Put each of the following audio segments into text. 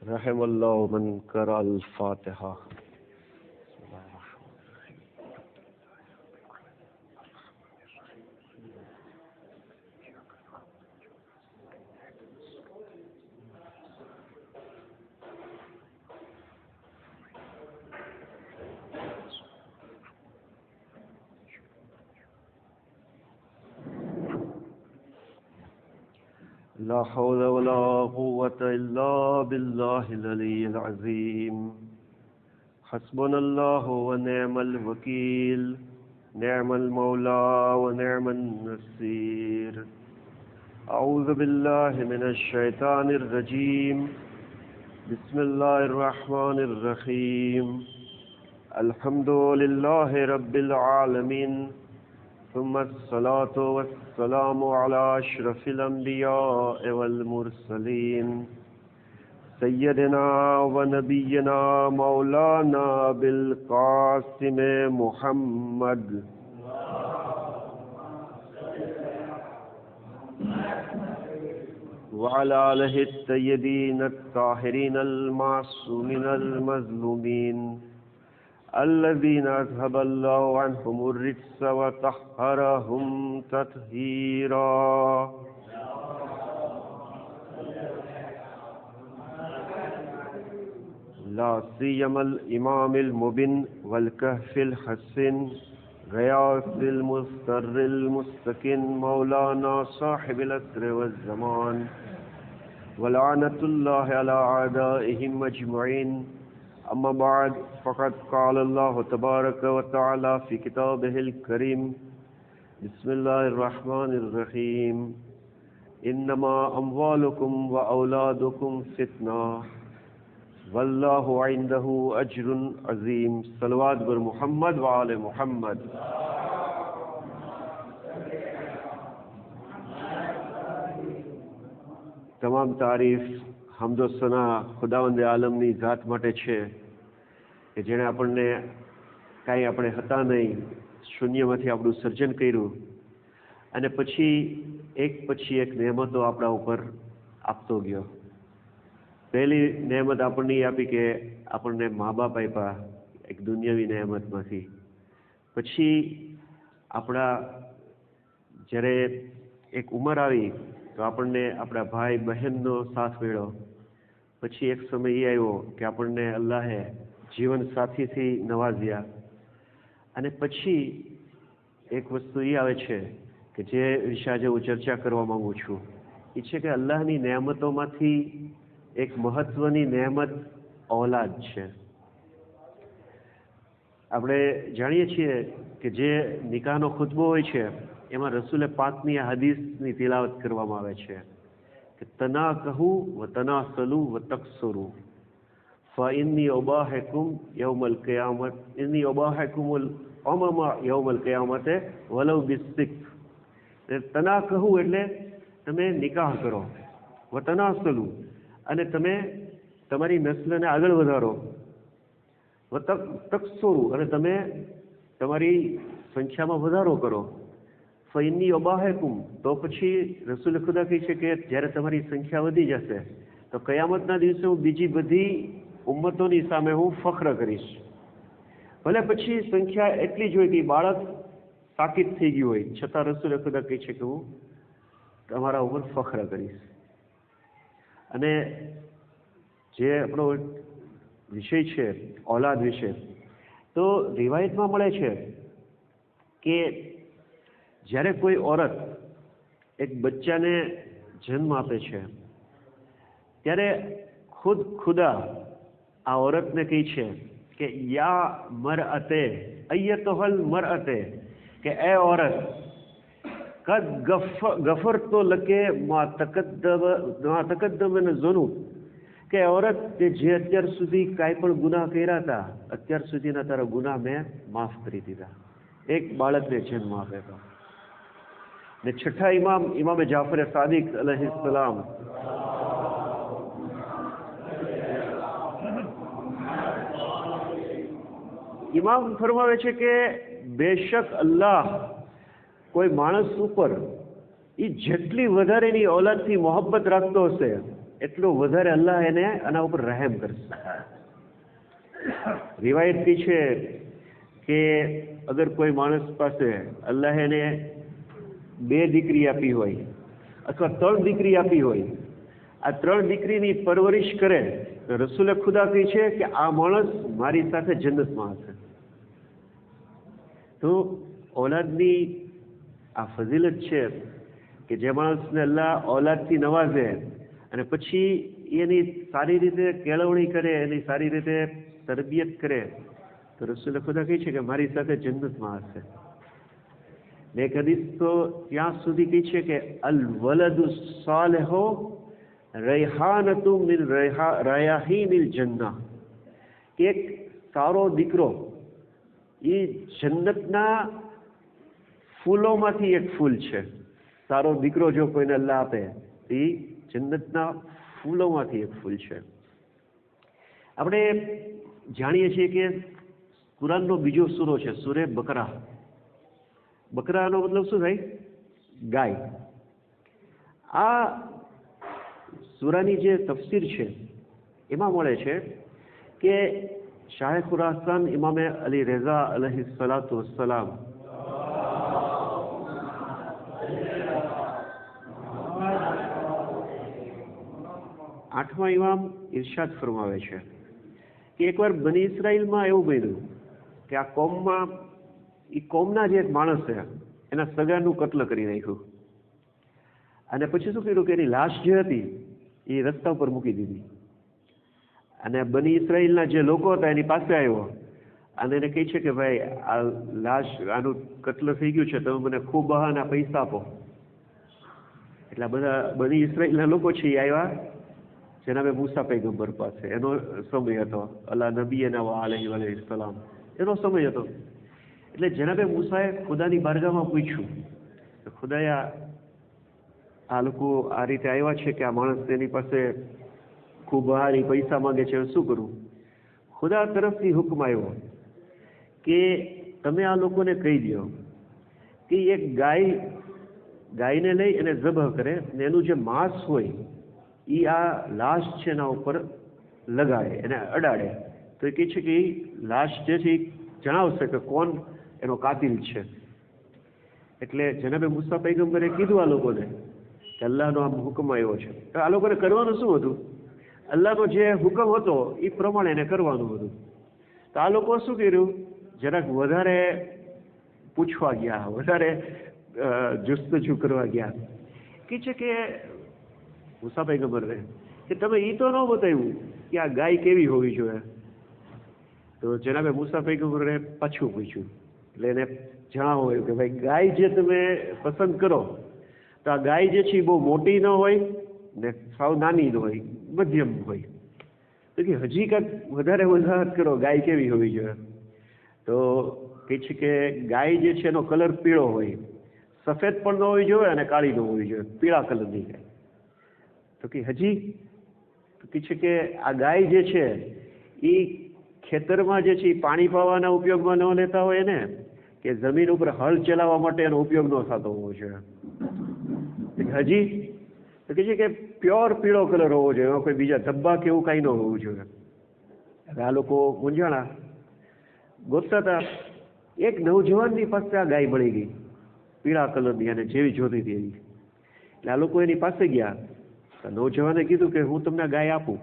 रहमल्लाहु मन क़रा अल-फ़ातिहा। ला हौला वला कुव्वता इल्ला बिल्लाहिल अलिय्यिल अज़ीम। हस्बुनल्लाहु व निअमल वकील, निअमल मौला व निअमन नसीर। अऊज़ु बिल्लाहि मिनश शैतानिर रजीम। बिस्मिल्लाहिर रहमानिर रहीम। अल्हम्दुलिल्लाहि रब्बिल आलमीन। सुम्मस्सलातु वस्सलामु अला अशरफिल अंबिया वल मुरसलीन सय्यदिना व नबियना मौलाना बिल कासिम मुहम्मद व अला आलिहि तय्यबीन अत्ताहिरीन अल मासूमीन अल मज़लूमीन अल्लज़ीना अज़हबल्लाहु अन्हुमुर रिज्स व तह्हरहुम तत्हीरा। ला सियमल इमामिल मुबिन वल कहफिल हसन गयासिल मुस्तर्रिल मुस्तकिन मौलाना साहिबिल अस्र वज़ ज़मान व लानतुल्लाहि अला आदाइहिम अजमईन। अम्मा बाद फ़क़द क़ाल अल्लाहु तबारक व तआला फ़ी किताबिहिल करीम। बिस्मिल्लाहिर रहमानिर रहीम। इन्नमा अम्वालुकुम व औलादुकुम फ़ितना वल्लाहु इंदहु अज्रुन अज़ीम। सलवात बर मुहम्मद व आले मुहम्मद। તમામ તારીફ હમદો સના ખુદાવંદ આલમની ઝાત માટે છે કે જેણે આપણને કાંઈ આપણે હતા નહીં, શૂન્યમાંથી આપણું સર્જન કર્યું અને પછી એક નહેમતો આપણા ઉપર આપતો ગયો. પહેલી નહેમત આપણને આપી કે આપણને મા બાપ આપ્યા એક દુનિયાવી નહેમતમાંથી. પછી આપણા જ્યારે એક ઉંમર આવી તો આપણને આપણા ભાઈ બહેનનો સાથ મળ્યો. પછી એક સમય એ આવ્યો કે આપણને અલ્લાહે જીવન સાથીથી નવાજ્યા. અને પછી એક વસ્તુ એ આવે છે કે જે વિશે આજે હું ચર્ચા કરવા માંગુ છું, એ છે કે અલ્લાહની નહેમતોમાંથી એક મહત્વની નહેમત ઔલાદ છે. આપણે જાણીએ છીએ કે જે નિકાહનો ખુતબો હોય છે એમાં રસૂલે પાકની આ હદીસની તિલાવત કરવામાં આવે છે કે તનાકહુ વ તનાસલુ વ તકસરુ ફઇન્ની ઉબાહિકુમ યૌમલ કિયામત ઇન્ની ઉબાહિકુમુલ ઉમમા યૌમલ કિયામતે વલૌ બિસ્સિક. તનાકહુ એટલે તમે નિકાહ કરો, વ તનાસલુ અને તમે તમારી નસ્લને આગળ વધારો, વ તકસરુ અને તમે તમારી સંખ્યામાં વધારો કરો. ફઇન્ની ઉબાહિકુમ તો પછી રસૂલ ખુદા કહે છે કે જ્યારે તમારી સંખ્યા વધી જશે તો કયામતના દિવસે હું બીજી બધી ઉમ્મતોની સામે હું ફખ્ર કરીશ. ભલે પછી સંખ્યા એટલી જ હોય કે બાળક સાકિત થઈ ગયું હોય, છતાં રસૂલ ખુદા કહે છે કે હું તમારા ઉપર ફખ્ર કરીશ. અને જે આપણો વિષય છે ઔલાદ વિશે, તો રિવાયતમાં મળે છે કે જ્યારે કોઈ औरत એક બચ્ચાને જન્મ આપે છે ત્યારે ખુદા આ औरतને કહે છે કે યા મરઅતે અય્યતુહલ મરઅતે, કે એ औरत કદ ગફરતો લકે મા તકદ્દમ મિન ઝુનૂબ, કે औरत કે જે અત્યાર સુધી કાંઈ પણ ગુનાહ કર્યા હતા અત્યાર સુધીના તારા ગુનાહ મેં માફ કરી દીધા. એક બાળકને જન્મ આપે તો. ને છઠ્ઠા ઇમામ જાફર સાદિક અલૈહિસ્સલામ ઇમામ ફરમાવે છે કે બેશક અલ્લાહ કોઈ માણસ ઉપર એ જેટલી વધારે એની ઔલાદથી મોહબ્બત રાખતો હશે એટલો વધારે અલ્લાહ એને આના ઉપર રહેમ કરશે. રિવાયત કહી છે કે અગર કોઈ માણસ પાસે અલ્લાહ એને 2 દીકરી આપી હોય અથવા 3 દીકરી આપી હોય, આ 3 દીકરીની પરવરિશ કરે તો રસૂલે ખુદા કહી છે કે આ માણસ મારી સાથે જન્નતમાં હશે. તો ઔલાદની આ ફઝીલત છે કે જે માણસને અલ્લાહ ઔલાદથી નવાઝે અને પછી એની સારી રીતે કેળવણી કરે, એની સારી રીતે તરબિયત કરે, તો રસૂલે ખુદા કહે છે કે મારી સાથે જન્નતમાં હશે. ને એક હદીસ તો ત્યાં સુધી કહી છે કે અલ વલદુ સાલિહુ રૈહાનતુ મિન રયાહીનિલ જન્નહ, કે એક સારો દીકરો એ જન્નતના ફૂલોમાંથી એક ફૂલ છે. સારો દીકરો જો કોઈને અલ્લાહ આપે એ જન્નતના ફૂલોમાંથી એક ફૂલ છે. આપણે જાણીએ છીએ કે કુરાનનો બીજો સૂરો છે સૂરે બકરા. બકરાનો મતલબ શું થાય? ગાય. આ સૂરાની જે તફસીર છે એમાં મળે છે કે શાહ ખુરાસાન ઇમામે અલી રઝા અલૈહિ સલાતુ વસ્સલામ આઠમા ઇમામ ઇરશાદ ફરમાવે છે કે એકવાર બની ઇસરાઇલમાં એવું બન્યું કે આ કોમના જે એક માણસ છે એના સગાનું કત્લ કરી નાખ્યું, અને પછી શું કર્યું કે એની લાશ જે હતી એ રસ્તા ઉપર મૂકી દીધી. અને બની ઇસરાઇલના જે લોકો હતા એની પાસે આવ્યો અને એને કહે છે કે ભાઈ આ લાશ, આનું કત્લ થઈ ગયું છે, તમે મને ખૂબ બહાના પૈસા આપો. એટલે બધા બની ઇસરાઇલના લોકો છે એ આવ્યા જનાબે મૂસા પૈગંબર પાસે. એનો સમય હતો, અલ્લાહ નબી અલૈહિ સલામ એનો સમય હતો. એટલે જનાબે મૂસાએ ખુદાની બારગાહમાં પૂછ્યું તો ખુદાએ આ લોકો આ રીતે આવ્યા છે કે આ માણસ એની પાસે ખૂબ બહારી પૈસા માંગે છે, શું કરું? ખુદા તરફથી હુકમ આવ્યો કે તમે આ લોકોને કહી દો કે એક ગાયને લઈ એને ઝબહ કરે ને એનું જે માંસ હોય એ આ લાશ છે એના ઉપર લગાડે, એને અડાડે, તો એ કહે છે કે એ લાશ જે છે એ જણાવશે કે કોણ એનો કાતિલ છે. એટલે જનાબે મૂસા પૈગંબરે કીધું આ લોકોને કે અલ્લાહનો આમ હુકમ આવ્યો છે. તો આ લોકોને કરવાનું શું હતું? અલ્લાહનો જે હુકમ હતો એ પ્રમાણે એને કરવાનું હતું. તો આ લોકો શું કર્યું? જરાક વધારે પૂછવા ગયા, વધારે જુસ્તજુ કરવા ગયા. કે છે કે મૂસા પૈગંબરને કે તમે એ તો ન બતાવ્યું કે આ ગાય કેવી હોવી જોઈએ. તો જનાબે મૂસા પૈગંબરે પાછું પૂછ્યું. એટલે એને જણાવ્યું કે ભાઈ ગાય જે તમે પસંદ કરો તો આ ગાય જે છે એ બહુ મોટી ન હોય ને સાવ નાની ન હોય, મધ્યમ હોય. તો કે હજી કાંઈક વધારે વજાહત કરો ગાય કેવી હોવી જોઈએ. તો કહે છે કે ગાય જે છે એનો કલર પીળો હોય, સફેદ પણ ન હોવી જોઈએ અને કાળી ન હોવી જોઈએ, પીળા કલરની ગાય. તો કે હજી? તો કહે છે કે આ ગાય જે છે એ ખેતરમાં જે છે એ પાણી પાવાના ઉપયોગમાં ન લેતા હોય ને, કે જમીન ઉપર હળ ચલાવવા માટે એનો ઉપયોગ ન થતો હોવો જોઈએ. હજી? તો કહે છે કે પ્યોર પીળો કલર હોવો જોઈએ, એમાં કોઈ બીજા ધબ્બા કે એવું કાંઈ ન હોવું જોઈએ. હવે આ લોકો મૂંઝાણા, ગોતતા હતા. એક નવજવાનની પાસે આ ગાય મળી ગઈ, પીળા કલરની, અને જેવી જોતી હતી એવી. એટલે આ લોકો એની પાસે ગયા. નવજવાને કીધું કે હું તમને ગાય આપું,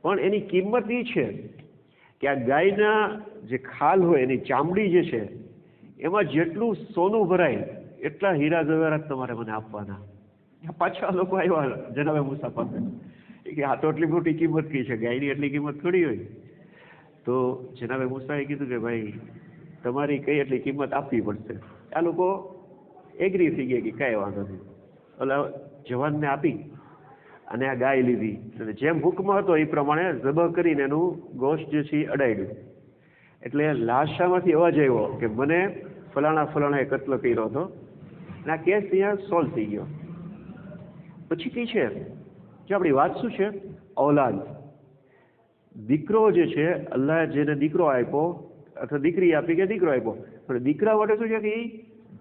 પણ એની કિંમત એ છે કે આ ગાયના જે ખાલ હોય, એની ચામડી જે છે એમાં જેટલું સોનું ભરાય એટલા હીરા જવાહરાત તમારે મને આપવાના. પાછા લોકો આવ્યા જનાબે મૂસા પાસે કે આ તો એટલી મોટી કિંમત કઈ છે, ગાયની એટલી કિંમત થોડી હોય. તો જનાબે મૂસાએ કીધું કે ભાઈ તમારી કઈ એટલી કિંમત આપવી પડશે. આ લોકો એગ્રી થઈ ગયા કે કાંઈ વાંધો નહીં. ઓલા જવાનને આપી અને આ ગાય લીધી, અને જેમ હુકમ હતો એ પ્રમાણે ઝબહ કરીને એનું ગોશ્ત જે છે એ અડાડ્યું. એટલે લાશામાંથી અવાજ આવ્યો કે મને ફલાણાએ કત્લ કર્યો હતો, અને આ કેસ અહીંયા સોલ્વ થઈ ગયો. પછી કઈ છે જે આપણી વાત શું છે? ઔલાદ. દીકરો જે છે, અલ્લાહ જેને દીકરો આપ્યો અથવા દીકરી આપી કે દીકરો આપ્યો, પણ દીકરા માટે શું છે કે એ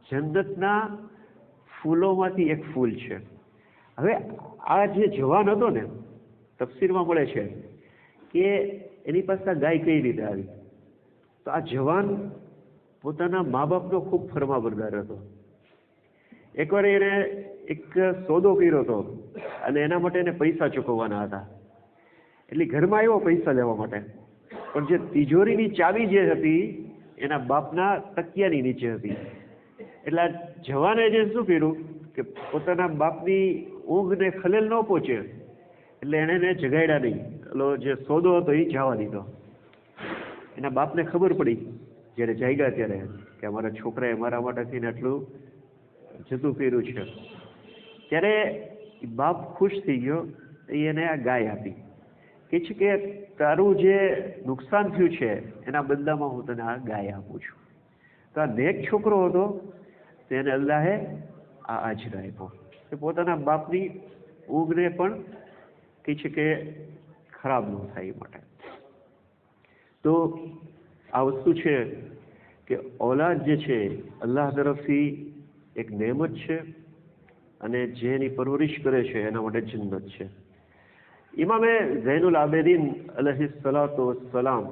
જન્નતના ફૂલોમાંથી એક ફૂલ છે. હવે આ જે જવાન હતો ને, તફસીરમાં મળે છે કે એની પાસે આ ગાય કઈ રીતે આવી. તો આ જવાન પોતાના મા બાપનો ખૂબ ફરમાબરદાર હતો. એકવાર એને એક સોદો કર્યો હતો અને એના માટે એને પૈસા ચૂકવવાના હતા. એટલે ઘરમાં આવ્યો પૈસા લેવા માટે, પણ જે તિજોરીની ચાવી જે હતી એના બાપના તકિયાની નીચે હતી. એટલે આ જવાને જે શું કર્યું કે પોતાના બાપની ઊંઘને ખલેલ ન પહોંચે એટલે એણે એને જગાડ્યા નહીં. એટલે જે સોદો હતો એ જવા દીધો. એના બાપને ખબર પડી જ્યારે જાગ્યા ત્યારે કે અમારા છોકરાએ મારા માટે થઈને આટલું જતું કર્યું છે. ત્યારે બાપ ખુશ થઈ ગયો. એને આ ગાય આપી. કે છે કે તારું જે નુકસાન થયું છે એના બદલામાં હું તને આ ગાય આપું છું. તો આ નેક છોકરો હતો તેને અલ્લાહે આ અજર આપ્યો કે પોતાના બાપની ઊંઘને પણ કહે છે કે ખરાબ ન થાય એ માટે. તો આ વસ્તુ છે કે ઔલાદ જે છે અલ્લાહ તરફથી એક નેમત છે અને જેની પરવરિશ કરે છે એના માટે જન્નત છે. ઇમામે ઝૈનુલ આબેદીન અલૈહિ સલાતો વસ્સલામ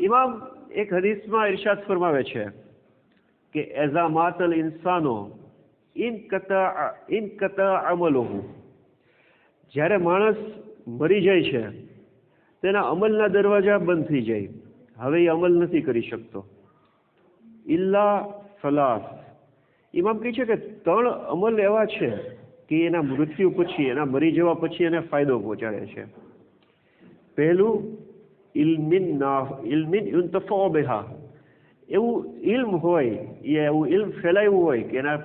ઇમામ એક હદીસમાં ઇરશાદ ફરમાવે છે કે એઝા માતલ ઇન્સાનો ઇનકતા અમલુહુ, જ્યારે માણસ મરી જાય છે તેના અમલના દરવાજા બંધ થઈ જાય. હવે એ અમલ નથી કરી શકતો. ઇલ્લા સલાસ, ઇમામ કહે છે કે 3 અમલ એવા છે કે એના મૃત્યુ પછી, એના મરી જવા પછી એને ફાયદો પહોંચાડે છે. પહેલું ઇલ્મિન યુન્તફઉ બિહા, એવું ઇલ્મ હોય, એવું ઇલ્મ ફેલાયું હોય કે એના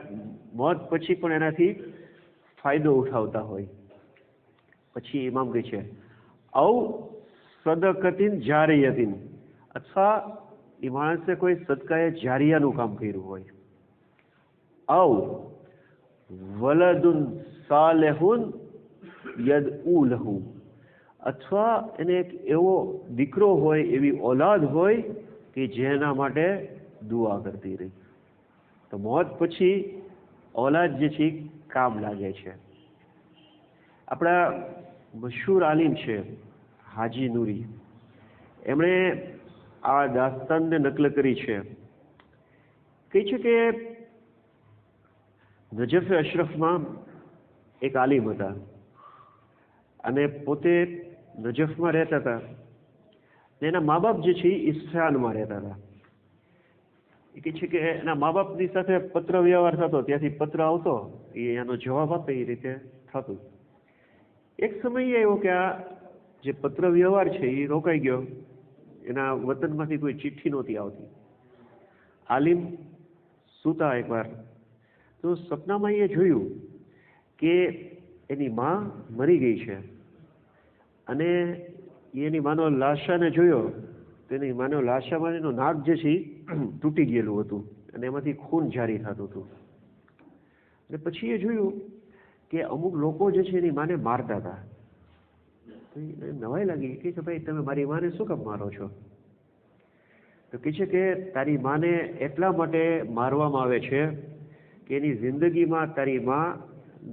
મોત પછી પણ એનાથી ફાયદો ઉઠાવતા હોય. પછી ઇમામ કહે છે ઔ સદકતિન જારિયતિન, અથવા એ માણસે કોઈ સદકાએ જારિયાનું કામ કર્યું હોય. ઔ વલદુન સાલિહુન યદઉ લહુ, અથવા એને એક એવો દીકરો હોય, એવી ઔલાદ હોય કે જેના માટે દુઆ કરતી રહી. તો મોત પછી ઔલાદ જે છે કામ લાગે છે. આપણા મશહૂર આલિમ છે હાજી નૂરી, એમણે આ દાસ્તાનને નકલ કરી છે. કહે છે કે નજફ અશરફમાં એક આલિમ હતા અને પોતે નજફમાં રહેતા હતા. એના મા બાપ જે છે એ ઇસ્ફહાનમાં રહેતા હતા. એ કહે છે કે એના મા બાપની સાથે પત્ર વ્યવહાર થતો, ત્યાંથી પત્ર આવતો, એનો જવાબ આપે એ રીતે થતું. એક સમય આવ્યો કે આ જે પત્ર વ્યવહાર છે એ રોકાઈ ગયો. એના વતનમાંથી કોઈ ચિઠ્ઠી નહોતી આવતી. આલિમ સૂતા એકવાર, તો સપનામાં એ જોયું કે એની માં મરી ગઈ છે અને એની માનો લાશાને જોયો તો એની માનો લાશામાં એનું નાક જે છે તૂટી ગયેલું હતું અને એમાંથી ખૂન જારી થતું હતું. અને પછી એ જોયું કે અમુક લોકો જે છે એની માને મારતા હતા. તો એને નવાઈ લાગી કે ભાઈ તમે મારી માને શું કામ મારો છો? તો કહે છે કે તારી માને એટલા માટે મારવામાં આવે છે કે એની જિંદગીમાં તારી માં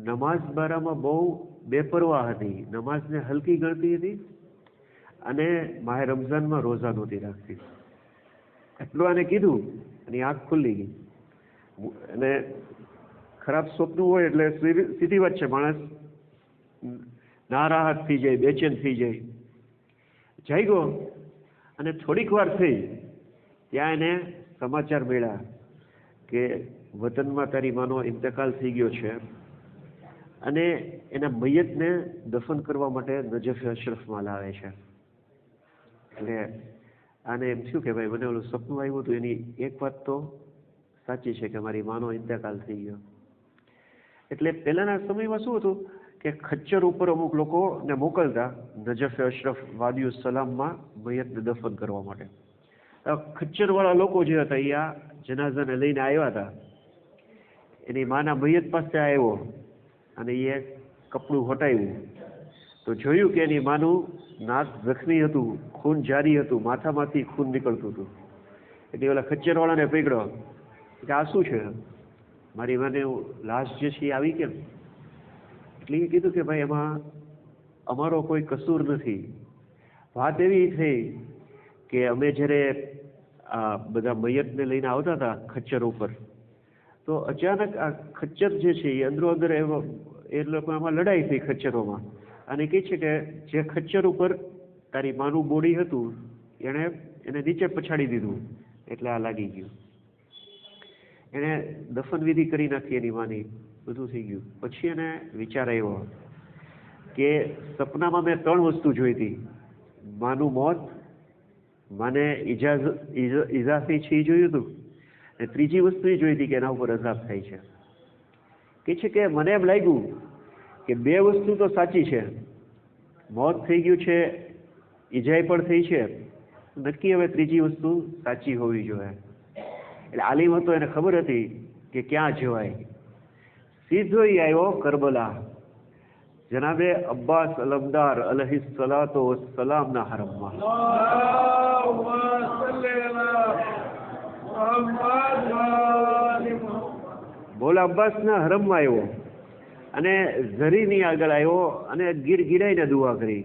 નમાઝ બારામાં બહુ બેપરવાહ હતી, નમાઝને હલકી ગણતી હતી અને માહે રમઝાનમાં રોઝા નહોતી રાખતી. એટલું આને કીધું અને આંખ ખુલ્લી ગઈ. અને ખરાબ સ્વપ્ન હોય એટલે સીધી વાત છે, માણસ નારાહત થઈ જાય, બેચેન થઈ જાય. જાગ્યો અને થોડીક વાર થઈ ત્યાં એને સમાચાર મળ્યા કે વતનમાં તારી માનો ઇંતકાલ થઈ ગયો છે અને એના મૈયતને દફન કરવા માટે નજફ અશરફમાં લાવે છે. એટલે આને એમ થયું કે ભાઈ મને ઓલું સપનું આવ્યું હતું એની એક વાત તો સાચી છે કે મારી માનો ઇંતકાલ થઈ ગયો. એટલે પહેલાના સમયમાં શું હતું કે ખચ્ચર ઉપર અમુક લોકોને મોકલતા નજફ અશરફ વાદિયુ સલામમાં મૈયતને દફન કરવા માટે. ખચ્ચરવાળા લોકો જે હતા એ આ જનાઝાને લઈને આવ્યા હતા. એની માના મૈયત પાસે આવ્યો અને એ કપડું હટાવ્યું તો જોયું કે એની માનું નાક જખમી હતું, ખૂન જારી હતું, માથામાંથી ખૂન નીકળતું હતું. એટલે ઓલા ખચ્ચરવાળાને પકડ્યો કે આ શું છે, મારી મને લાશ જે છે એ આવી કેમ? એટલે એ કીધું કે ભાઈ એમાં અમારો કોઈ કસૂર નથી. વાત એવી થઈ કે અમે જ્યારે આ બધા મયતને લઈને આવતા હતા ખચ્ચર ઉપર, તો અચાનક આ ખચ્ચર જે છે એ અંદરો અંદર એ લોકોમાં લડાઈ થઈ ખચ્ચરોમાં, અને કહે છે કે જે ખચ્ચર ઉપર તારી માનું બોડી હતું એને નીચે પછાડી દીધું, એટલે આ લાગી ગયું. એણે દફનવિધિ કરી નાખી એની માની, બધું થઈ ગયું. પછી એને વિચાર આવ્યો કે સપનામાં મેં 3 વસ્તુ જોઈ હતી: માનું મોત, મને ઈજાથી છે જોયું હતું, અને ત્રીજી વસ્તુ એ જોઈ હતી કે એના ઉપર અઝાબ થાય છે. કે છે કે મને એમ લાગ્યું કે 2 વસ્તુ તો સાચી છે, મોત થઈ ગયું છે, ઈજાઈ પણ થઈ છે, નક્કી હવે ત્રીજી વસ્તુ સાચી હોવી જોઈએ. એટલે આલિમ હતો, એને ખબર હતી કે ક્યાં જવાય. સીધો ઈ આવ્યો કરબલા, જનાબે અબ્બાસ અલમદાર અલૈહિ સલાતો વસ્સલામના હરમમાં. મોલા અબ્બાસના હરમમાં આવ્યો અને ઝરીની આગળ આવ્યો અને ગીરાઈને દુઆ કરી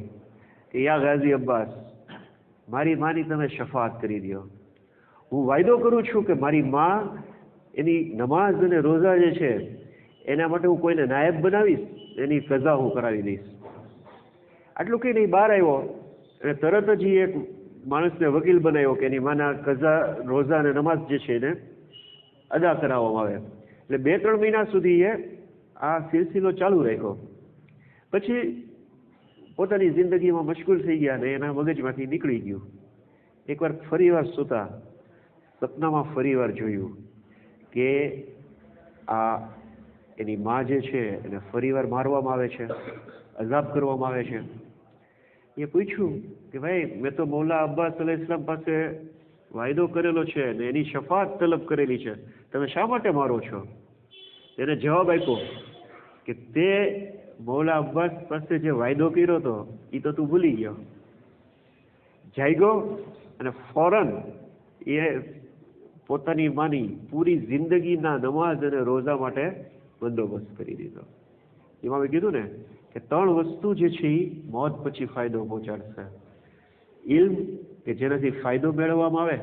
કે યા ગાઝી અબ્બાસ, મારી માની તમે શફાત કરી દો. હું વાયદો કરું છું કે મારી માં એની નમાઝ અને રોઝા જે છે એના માટે હું કોઈને નાયબ બનાવીશ, એની સજા હું કરાવી દઈશ. આટલું કહીને બહાર આવ્યો અને તરત જ એક માણસને વકીલ બનાવ્યો કે એની માના કઝા, રોઝા અને નમાઝ જે છે એને અદા કરાવવામાં આવે. એટલે 2-3 મહિના સુધી એ આ સિલસિલો ચાલુ રાખ્યો. પછી પોતાની જિંદગીમાં મશગુલ થઈ ગયા અને એના મગજમાંથી નીકળી ગયું. એકવાર ફરીવાર સૂતા સપનામાં ફરીવાર જોયું કે આ એની માં જે છે એને ફરીવાર મારવામાં આવે છે, અઝાબ કરવામાં આવે છે. એ પૂછ્યું કે ભાઈ મેં તો મૌલા અબ્બાસ અલૈહિસ્સલામ પાસે વાયદો કરેલો છે ને એની શફાત તલબ કરેલી છે, તમે શા માટે મારો છો? એને જવાબ આપ્યો કે તે મૌલા અબ્બાસ પાસે જે વાયદો કર્યો હતો એ તો તું ભૂલી ગયો. જાગ્યો અને ફોરન એ પોતાની માની પૂરી જિંદગીના નમાઝ અને રોઝા માટે બંદોબસ્ત કરી દીધો. એમાં કીધું ને કે 3 વસ્તુ જે છે એ મોત પછી ફાયદો પહોંચાડશે: ઇલ્મ કે જેનાથી ફાયદો મેળવવામાં આવે,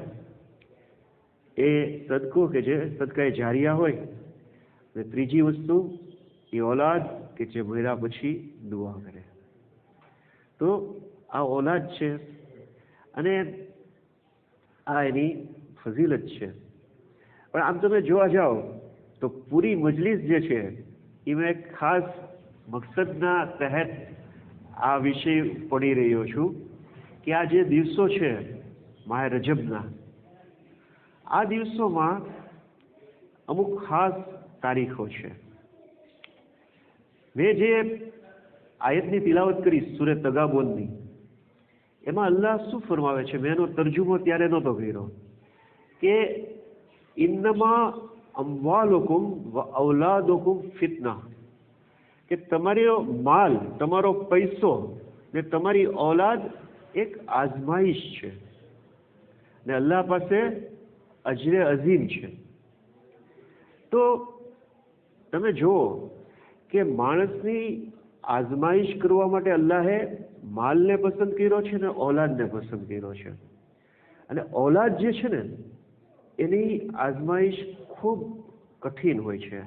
એ સદકો કે જે સદકાએ જારિયા હોય, અને ત્રીજી વસ્તુ એ ઓલાદ કે જે મર્યા પછી દુઆ કરે. તો આ ઓલાદ છે અને આ એની ફઝીલત છે. પણ આમ તમે જોવા જાઓ તો પૂરી મજલિસ જે છે એ મેં ખાસ મકસદના તહેત આ વિષય પડી રહ્યો છું કે આ જે દિવસો છે માહ રજબના, આ દિવસોમાં અમુક ખાસ તારીખો છે. મેં જે આયતની તિલાવત કરી સૂરે તગાબોનની, એમાં અલ્લાહ શું ફરમાવે છે, મેં એનો તર્જુમો ત્યારે નહોતો કર્યો કે ઇન્નમા અમ્વાલુકુમ વ ઔલાદુકુમ ફિતના, કે તમારો માલ, તમારો પૈસો ને તમારી ઔલાદ એક આઝમાઈશ છે ને અલ્લાહ પાસે અજરે અઝીમ છે. તો તમે જુઓ કે માણસની આઝમાઈશ કરવા માટે અલ્લાહે માલને પસંદ કર્યો છે ને ઔલાદને પસંદ કર્યો છે. અને ઔલાદ જે છે ને એની આઝમાઈશ ખૂબ કઠિન હોય છે.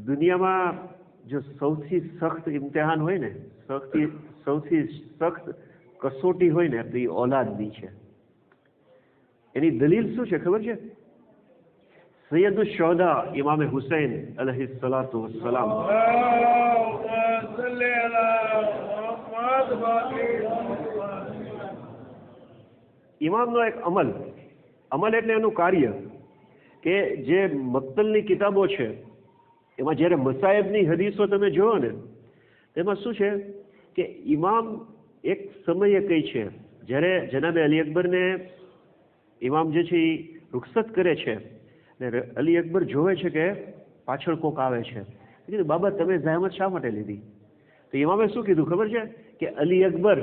દુનિયામાં જો સૌથી સખ્ત ઇમ્તિહાન હોય ને, સૌથી સખ્ત કસોટી હોય ને તો એ ઔલાદની છે. એની દલીલ શું છે ખબર છે? સૈયદ શુહદા ઇમામ હુસૈન અલૈહિ સલાતુ વસ્સલામ, ઇમામનો એક અમલ એટલે એનું કાર્ય કે જે મક્તલની કિતાબો છે એમાં જ્યારે મસાયબની હદીસો તમે જોવો ને તેમાં શું છે કે ઇમામ એક સમયે કઈ છે, જ્યારે જનાબે અલી અકબરને ઇમામ જે છે એ રૂખસત કરે છે ને અલી અકબર જોવે છે કે પાછળ કોક આવે છે, કીધું બાબા તમે જહેમત શા માટે લીધી? તો ઇમામે શું કીધું ખબર છે કે અલી અકબર,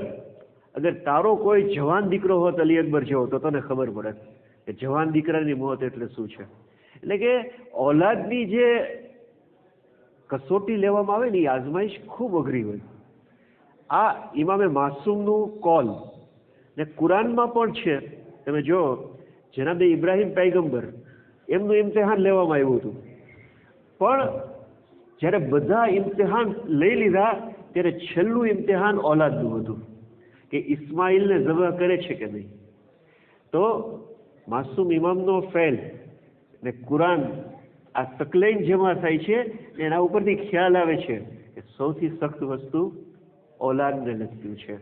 અગર તારો કોઈ જવાન દીકરો હોત અલી અકબર જેવો તો તને ખબર પડે કે જવાન દીકરાની મોત એટલે શું છે. એટલે કે ઓલાદની જે કસોટી લેવામાં આવે ને એ આજમાઈશ ખૂબ અઘરી હોય. આ ઇમામે માસૂમનું કોલ ને કુરાનમાં પણ છે. તમે જો જનાબ ઇબ્રાહિમ પૈગંબર એમનું ઇમ્તિહાન લેવામાં આવ્યું હતું, પણ જ્યારે બધા ઇમ્તિહાન લઈ લીધા ત્યારે છેલ્લું ઇમ્તિહાન ઓલાદનું હતું કે ઇસ્માઇલને ઝબહ કરે છે કે નહીં. તો માસૂમ ઇમામનો ફેલ ને કુરાન આ સકલેન જમા થાય છે, એના ઉપરથી ખ્યાલ આવે છે કે સૌથી સખ્ત વસ્તુ ઓલાદને લગતી છે.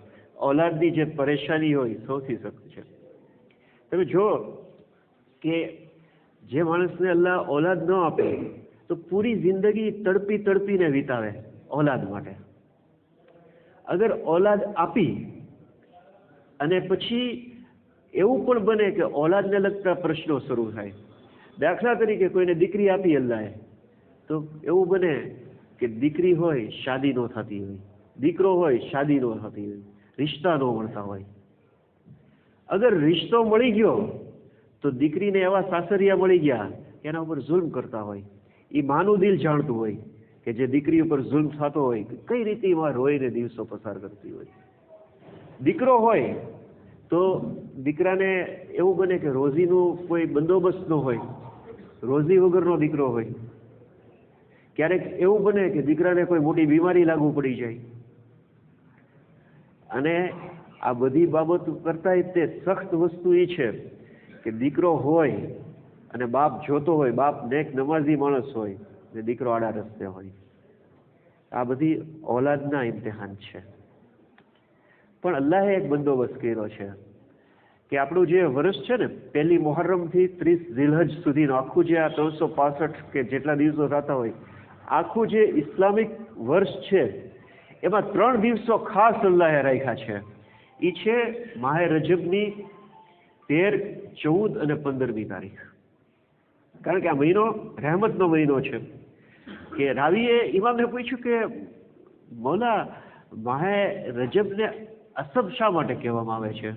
ઓલાદની જે પરેશાની હોય સૌથી સખ્ત છે. તમે જો કે જે માણસને અલ્લાહ ઓલાદ ન આપે તો પૂરી જિંદગી તડપી તડપીને વિતાવે ઓલાદ માટે. અગર ઓલાદ આપી અને પછી એવું પણ બને કે ઓલાદને લગતા પ્રશ્નો શરૂ થાય. દાખલા તરીકે કોઈને દીકરી આપી અલ્લાહે, તો એવું બને કે દીકરી હોય શાદી ન થતી હોય, દીકરો હોય શાદી ન થતી હોય, રિશ્તા ન મળતા હોય. અગર રિશ્તો મળી ગયો તો દીકરીને એવા સાસરિયા મળી ગયા કે એના ઉપર જુલ્મ કરતા હોય. એ માનું દિલ જાણતું હોય કે જે દીકરી ઉપર જુલ્મ થતો હોય કઈ રીતે એમાં રોઈને દિવસો પસાર કરતી હોય. દીકરો હોય તો દીકરાને એવું બને કે રોજીનું કોઈ બંદોબસ્ત ન હોય, રોજી વગરનો દીકરો હોય. ક્યારેક એવું બને કે દીકરાને કોઈ મોટી બીમારી લાગુ પડી જાય. અને આ બધી બાબતો કરતાં તે સખ્ત વસ્તુ એ છે કે દીકરો હોય અને બાપ જોતો હોય, બાપ નેક નમાઝી માણસ હોય ને દીકરો આડા રસ્તે હોય. આ બધી ઓલાદના ઇમ્તિહાન છે. પણ અલ્લાહે એક બંદોબસ્ત કર્યો છે કે આપણું જે વર્ષ છે ને, 1 મુહર્રમથી 30 ઝિલહજ સુધીનું આખું જે આ 365 કે જેટલા દિવસો થતા હોય, આખું જે ઇસ્લામિક વર્ષ છે એમાં 3 દિવસો ખાસ અલ્લાહે રાખ્યા છે. એ છે માહે રજબની 13, 14 અને 15મી તારીખ. કારણ કે આ મહિનો રહેમતનો મહિનો છે. કે રાવીએ ઇમામને પૂછ્યું કે મૌલા, માહે રજબને અસબ શા માટે કહેવામાં આવે છે,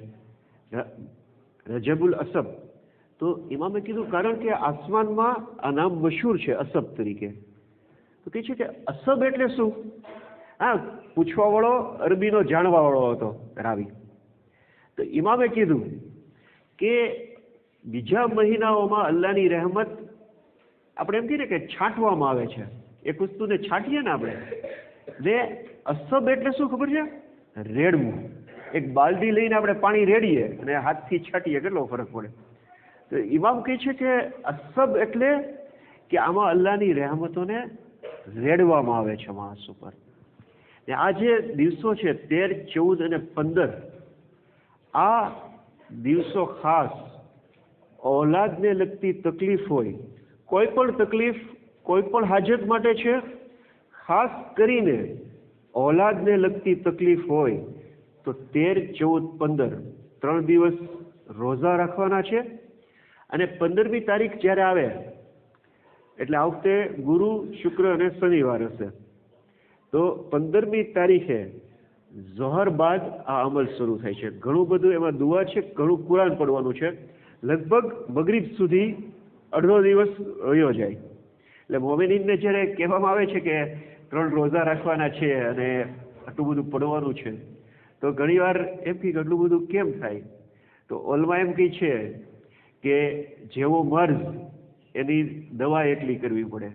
રજબુલ અસબ? તો ઇમામે કીધું કારણ કે આસમાનમાં આ નામ મશહૂર છે અસબ તરીકે. તો કહે છે કે અસબ એટલે શું? હા, પૂછવાવાળો અરબીનો જાણવાવાળો હતો રાવી. તો ઇમામે કીધું કે બીજા મહિનાઓમાં અલ્લાહની રહેમત આપણે એમ કહીએ કે છાંટવામાં આવે છે. એક વસ્તુને છાંટીએ ને આપણે, ને અસબ એટલે શું ખબર છે? રેડવું. એક બાલદી લઈને આપણે પાણી રેડીએ અને હાથથી છાંટીએ, કેટલો ફરક પડે. તો ઇમામ કહે છે કે અસબ એટલે કે આમાં અલ્લાહની રહેમતોને રેડવામાં આવે છે માણસ ઉપર. ને આ જે દિવસો છે 13, 14 અને 15, આ દિવસો ખાસ ઓલાદને લગતી તકલીફ હોય, કોઈ પણ તકલીફ કોઈ પણ હાજત માટે છે. ખાસ કરીને ઓલાદને લગતી તકલીફ હોય તો 13, 14, 15 3 દિવસ રોઝા રાખવાના છે. અને 15મી તારીખ જ્યારે આવે એટલે આ વખતે ગુરુ, શુક્ર અને શનિવાર હશે, તો 15મી તારીખે ઝોહર બાદ આ અમલ શરૂ થાય છે. ઘણું બધું એમાં દુઆ છે, ઘણું કુરાન પડવાનું છે. લગભગ મગરિબ સુધી અડધો દિવસ વયો જાય. એટલે મોમિનીનને જ્યારે કહેવામાં આવે છે કે 3 રોઝા રાખવાના છે અને આટલું બધું પડવાનું છે, તો ઘણીવાર એમ કે આટલું બધું કેમ થાય? તો ઓલમાં એમ કહે છે કે જેવો મર્ઝ એની દવા એટલી કરવી પડે.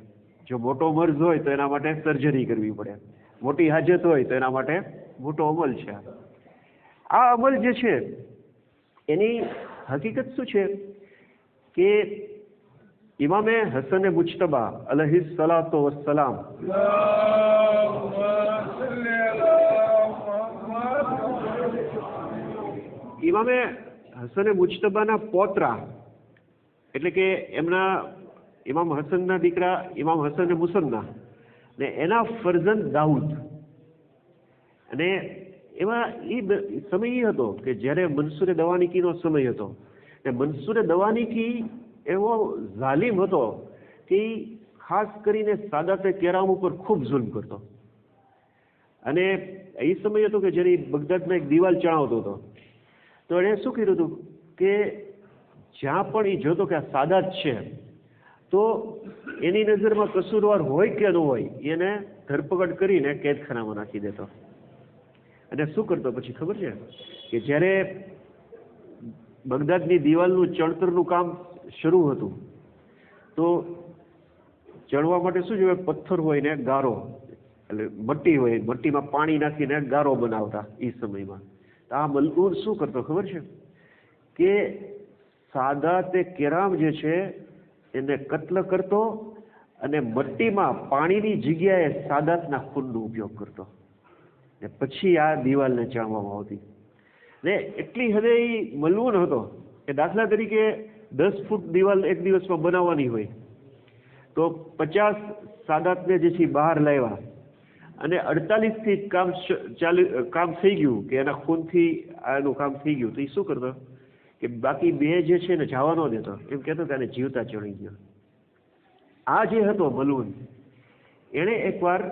જો મોટો મર્ઝ હોય તો એના માટે સર્જરી કરવી પડે, મોટી હાજત હોય તો એના માટે મોટો અમલ છે. આ અમલ જે છે એની હકીકત શું છે કે ઇમામે હસન મુજતબા અલૈહિ સલાતો વસ્સલામ ઇમામે હસન મુજતબાના પોતરા એટલે કે એમના ઇમામ હસનના દીકરા ઇમામ હસન મુસન્ના ને એના ફરજંદ દાઉદ. અને એમાં એ સમય એ હતો કે જ્યારે મનસૂરે દવાનીકીનો સમય હતો. ને મનસૂરે દવાનીકી એવો ઝાલિમ હતો કે ખાસ કરીને સાદાતે કેરામ ઉપર ખૂબ જુલ્મ કરતો. અને એ સમય હતો કે જ્યારે બગદાદમાં એક દિવાલ ચણાવતો હતો, તો એણે શું કર્યું હતું કે જ્યાં પણ એ જોતો કે આ સાદાત છે તો એની નજરમાં કસૂરવાર હોય કે ન હોય એને ધરપકડ કરીને કેદખાનામાં નાખી દેતો. અને શું કરતો પછી ખબર છે કે જ્યારે બગદાદની દિવાલનું ચણતરનું કામ શરૂ હતું તો ચણવા માટે શું જોઈએ? પથ્થર હોય ને ગારો, એટલે મટ્ટી હોય, મટ્ટીમાં પાણી નાખીને ગારો બનાવતા એ સમયમાં. તો આ મલઉન શું કરતો ખબર છે કે સાદાતે કેરામ જે છે એને કત્લ કરતો અને મટ્ટીમાં પાણીની જગ્યાએ સાદાતના ખૂનનો ઉપયોગ કરતો ને પછી આ દિવાલને ચણવામાં આવતી. ને એટલી હદે એ મલૂન હતો કે દાખલા તરીકે 10 ફૂટ દિવાલ એક દિવસમાં બનાવવાની હોય તો 50 સાદાતને જે છે બહાર લાવ્યા અને 48થી કામ થઈ ગયું કે એના ખૂનથી આનું કામ થઈ ગયું તો એ શું કરતો કે બાકી 2 જે છે ને જવા ન દેતો, એમ કહેતો કે આને જીવતા ચણી ગયો. આ જે હતો મલૂન, એણે એકવાર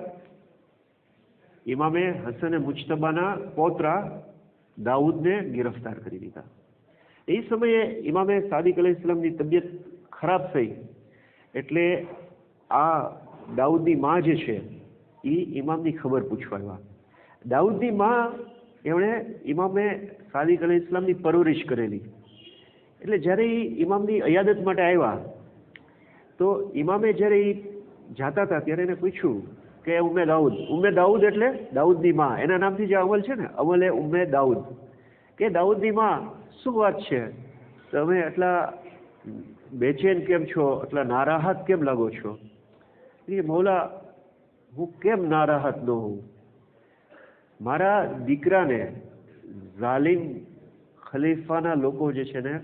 ઇમામે હસન મુજતબાના પૌત્રા દાઉદને ગિરફ્તાર કરી દીધા. એ સમયે ઇમામે સાદિક અલૈહિસ્સલામની તબિયત ખરાબ થઈ એટલે આ દાઉદની માં જે છે એ ઇમામની ખબર પૂછવા આવ્યા. દાઉદની માં એમણે ઇમામે સાદિક અલૈહિસ્સલામની પરવરિશ કરેલી. એટલે જ્યારે એ ઇમામની અયાદત માટે આવ્યા તો ઇમામે જ્યારે એ જાતા હતા ત્યારે એને પૂછ્યું કે ઉમ્મે દાઉદ એટલે દાઉદની માં, એના નામથી જે અમલ છે ને અમલ એ ઉમ્મે દાઉદ, કે દાઉદની માં શું વાત છે, તમે એટલા બેચેન કેમ છો, એટલા નારાહત કેમ લાગો છો? એ મૌલા હું કેમ નારાહત ન હોઉં, મારા દીકરાને ઝાલિમ ખલીફાના લોકો જે છે ને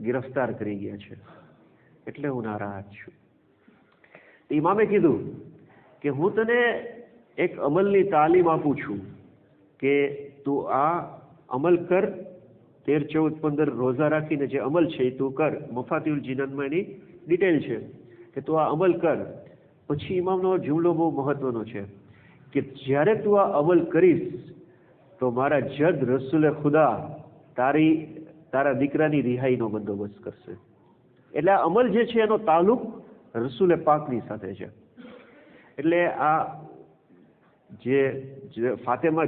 ગિરફ્તાર કરી ગયા છે એટલે હું નારાહત છું. ઇમામે કીધું કે હું તને એક અમલની તાલીમ આપું છું કે તું આ અમલ કર, 13, 14, 15 રોઝા રાખીને જે અમલ છે એ તું કર. મફાતિઉલ જીનાનમાં એની ડિટેલ છે કે તું આ અમલ કર. પછી ઇમામનો જુમલો બહુ મહત્વનો છે કે જ્યારે તું આ અમલ કરીશ તો મારા જદ રસૂલે ખુદા તારા દીકરાની રિહાઈનો બંદોબસ્ત કરશે. એટલે આ અમલ જે છે એનો તાલુક રસૂલે પાકની સાથે છે. એટલે આ જે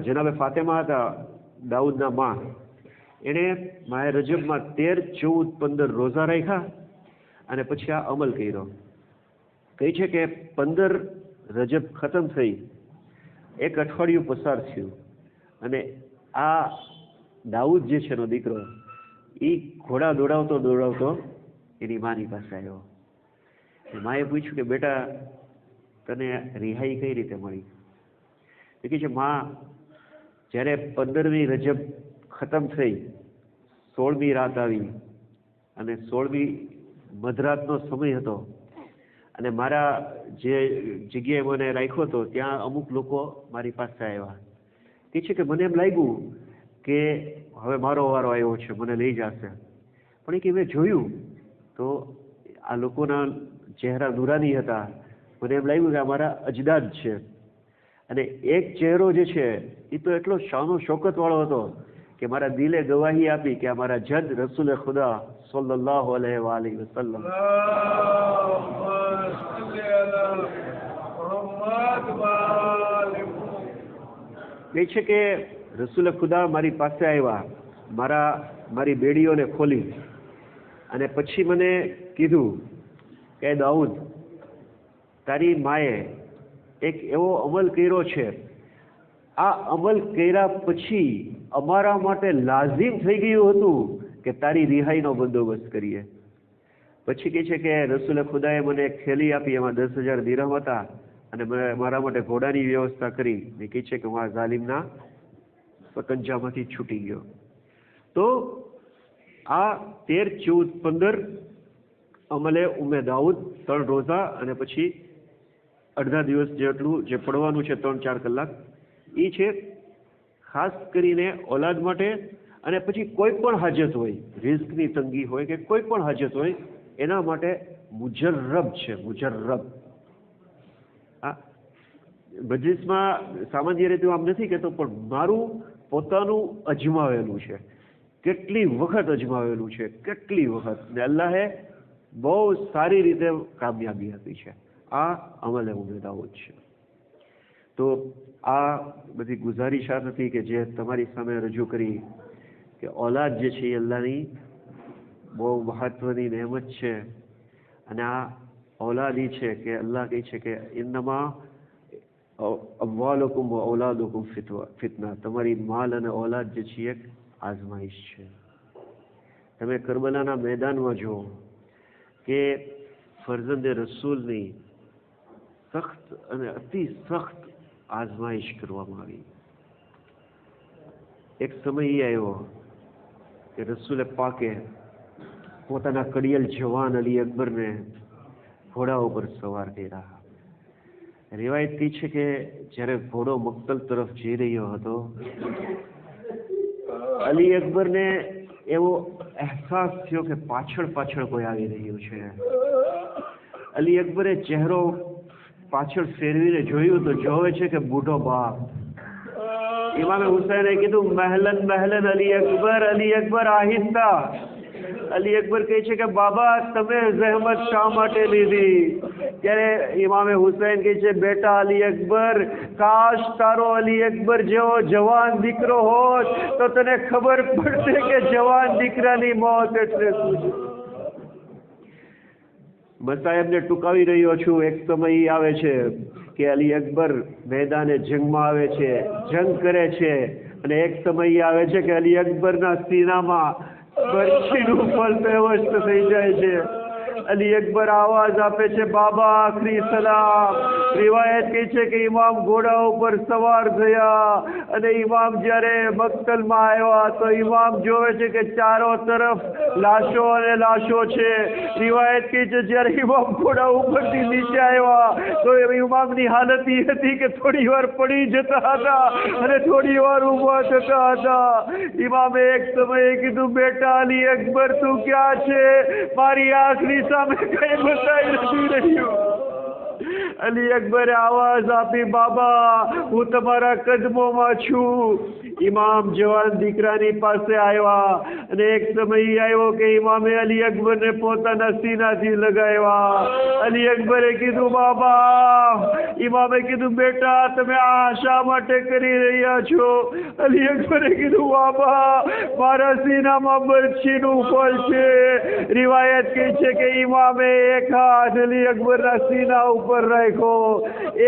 જનાબે ફાતેમા હતા દાઉદના માં, એણે માહે રજબમાં 13, 14, 15 રોઝા રાખ્યા અને પછી આ અમલ કર્યો. કહે છે કે 15 રજબ ખતમ થઈ, 1 અઠવાડિયું પસાર થયું અને આ દાઉદ જે છે એનો દીકરો એ ઘોડા દોડાવતો એની માની પાસે આવ્યો. માએ પૂછ્યું કે બેટા તને રિહાઈ કઈ રીતે મળી? એ કહે છે માં, જ્યારે 15મી રજબ ખતમ થઈ, 16મી રાત આવી અને 16મી મધરાતનો સમય હતો અને મારા જે જગ્યાએ મને રાખ્યો હતો ત્યાં અમુક લોકો મારી પાસે આવ્યા. કહે છે કે મને એમ લાગ્યું કે હવે મારો વારો આવ્યો છે, મને લઈ જશે. પણ એ કે મેં જોયું તો આ લોકોના ચહેરા નુરાની હતા. મને એમ લાગ્યું કે આ મારા અજદાદ છે. અને એક ચહેરો જે છે એ તો એટલો શાનો શોકત વાળો હતો કે મારા દિલે ગવાહી આપી કે આ મારા જદ રસૂલે ખુદા સલ્લલ્લાહુ અલૈહિ વસલ્લમ. કહે છે કે રસૂલે ખુદા મારી પાસે આવ્યા, મારી બેડીઓને ખોલી અને પછી મને કીધું કે દાઉદ, તારી માએ એક એવો અમલ કર્યો છે, આ અમલ કર્યા પછી અમારા માટે લાઝિમ થઈ ગયું હતું કે તારી રિહાઈનો બંદોબસ્ત કરીએ. પછી કહે છે કે રસૂલે ખુદાએ મને એક થેલી આપી, એમાં 10,000 દિરહમ હતા અને મારા માટે ઘોડાની વ્યવસ્થા કરી. ને કહે છે કે હું આ ઝાલિમના પતંજામાંથી છૂટી ગયો. તો આ 13, 14, 15 અમલે ઉમ્મે દાઉદ, 3 રોઝા અને પછી અડધા દિવસ જેટલું જે પડવાનું છે 3-4 કલાક, એ છે ખાસ કરીને ઓલાદ માટે. અને પછી કોઈ પણ હાજત હોય, રિઝકની તંગી હોય કે કોઈ પણ હાજત હોય, એના માટે મુજર્રબ છે, મુજર્રબ. હા, મજલિસમાં સામાન્ય રીતે આમ નથી કહેતો પણ મારું પોતાનું અજમાવેલું છે કેટલી વખત અજમાવેલું છે, કેટલી વખત, ને અલ્લાહે બહુ સારી રીતે કામયાબી આપી છે. આ અમલ ઉમેદાઓ જ છે. તો આ બધી ગુજારિશાત હતી કે જે તમારી સામે રજૂ કરી કે ઓલાદ જે છે એ અલ્લાહની બહુ મહત્વની નહેમત છે. અને આ ઓલાદ એ છે કે અલ્લાહ કહે છે કે ઇન્નમાં અમ્વાલુકુમ વ ઔલાદુકુમ ફિતના, તમારી માલ અને ઓલાદ જે છે એક આજમાઈશ છે. તમે કરબલાના મેદાનમાં જુઓ કે ફરજંદે રસૂલની સખ્ત અને અતિ સખ્ત આજમાઈશ કરવામાં આવી. એક સમય એ આવ્યો કે રસૂલે પાકે પોતાના કડિયલ જવાન અલી અકબરને ઘોડા ઉપર સવાર કર્યા. રિવાયત કહી છે કે જ્યારે ઘોડો મક્તલ તરફ જઈ રહ્યો હતો, અલી અકબરને એવો અહેસાસ થયો કે પાછળ પાછળ કોઈ આવી રહ્યું છે. અલી અકબરે ચહેરો પાછળ ફેરવીને જોયું તો જોવે છે કે બૂઢો બાપ. ઇમામે હુસૈને કીધું મહેલન મહેલન અલી અકબર આહિસ્તા. અલી અકબર કહે છે કે બાબા તમે જહેમત શા માટે લીધી? ત્યારે ઇમામે હુસૈન કહે છે બેટા અલી અકબર, કાશ તારો અલી અકબર જેવો જવાન દીકરો હોત તો તને ખબર પડશે કે જવાન દીકરાની મોત એટલે શું છે. મસાયબને ટૂંકાવી રહ્યો છું. એક સમય આવે છે કે અલી અકબર મેદાને જંગમાં આવે છે, જંગ કરે છે, અને એક સમય આવે છે કે અલી અકબરના સીનામાં બરછીનું ફળ પેવસ્ત થઈ જાય છે. અલી અકબર આવાજ આપે છે બાબા આખરી સલામ. રિવાયત કહે છે કે ઇમામ ઘોડા ઉપર સવાર થયા અને ઇમામ જ્યારે મક્તલમાં આવ્યા તો ઇમામ જોવે છે કે ચારો તરફ લાશો અને લાશો છે. રિવાયત કહે છે જ્યારે ઇમામ ઘોડા ઉપરથી નીચે આવ્યા તો ઇમામની હાલત એ હતી કે થોડી વાર પડી જતા હતા અને થોડી વાર ઊભા થતા હતા. ઇમામે એક સમયે કીધું બેટા અલી અકબર તું ક્યાં છે? મારી આખરી સામે કઈ બતાઈ નથી રહ્યું. અલી અકબરે આવાજ આપી બાબા હું તમારા કદમોમાં છું. ઇમામ જવાન દીકરાની પાસે આવ્યા અને એક સમય આવ્યો કે ઇમામે અલી અકબરને પોતાના સીનાથી લગાવ્યા. અલી અકબરે કીધું બાબા. ઇમામે કીધું બેટા તમે આ શા માટે કરી રહ્યા છો? અલી અકબરે કીધું બાબા મારા સીનામાં બરછીનું ફળ છે. રિવાયત કહે છે કે ઇમામે એક હાથ અલી અકબરના સીના ઉપર રાખ્યો,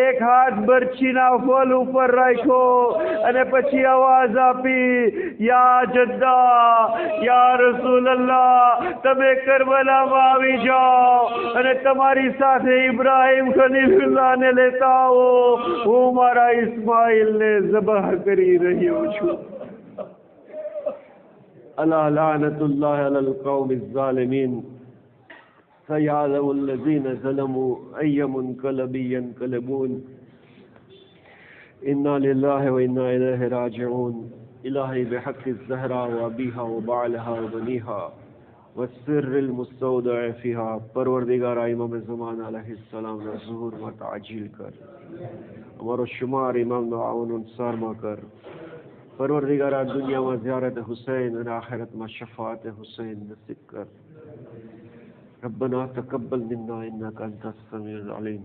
એક હાથ બરછીના ફળ ઉપર રાખ્યો અને પછી આવાજ આપી યા જદ્દા યા રસૂલલ્લાહ તમે કરબલામાં આવી જાઓ અને તમારી સાથે ઇબ્રાહિમ ખલીલુલ્લાહને લેતા આવો. હું મારા ઇસ્માઇલને ઝબહ કરી રહ્યો છું. અલા લાનતુલ્લાહ અલલ કૌમિઝ ઝાલિમીન سيعلم الذين ظلموا أي منقلب ينقلبون إنا لله وإنا إليه راجعون إلهي بحق الزهراء وأبيها وبعلها وبنيها والسر المستودع فيها پروردگار امام زمان علیہ السلام نا ظہور و تعجیل کر. ہمارو شمار امام نا عون انصار ما کر. پروردگار دنیا میں زیارت حسین اور آخرت میں شفاعت حسین نصیب کر. ربنا تقبل منا انك انت السميع العليم.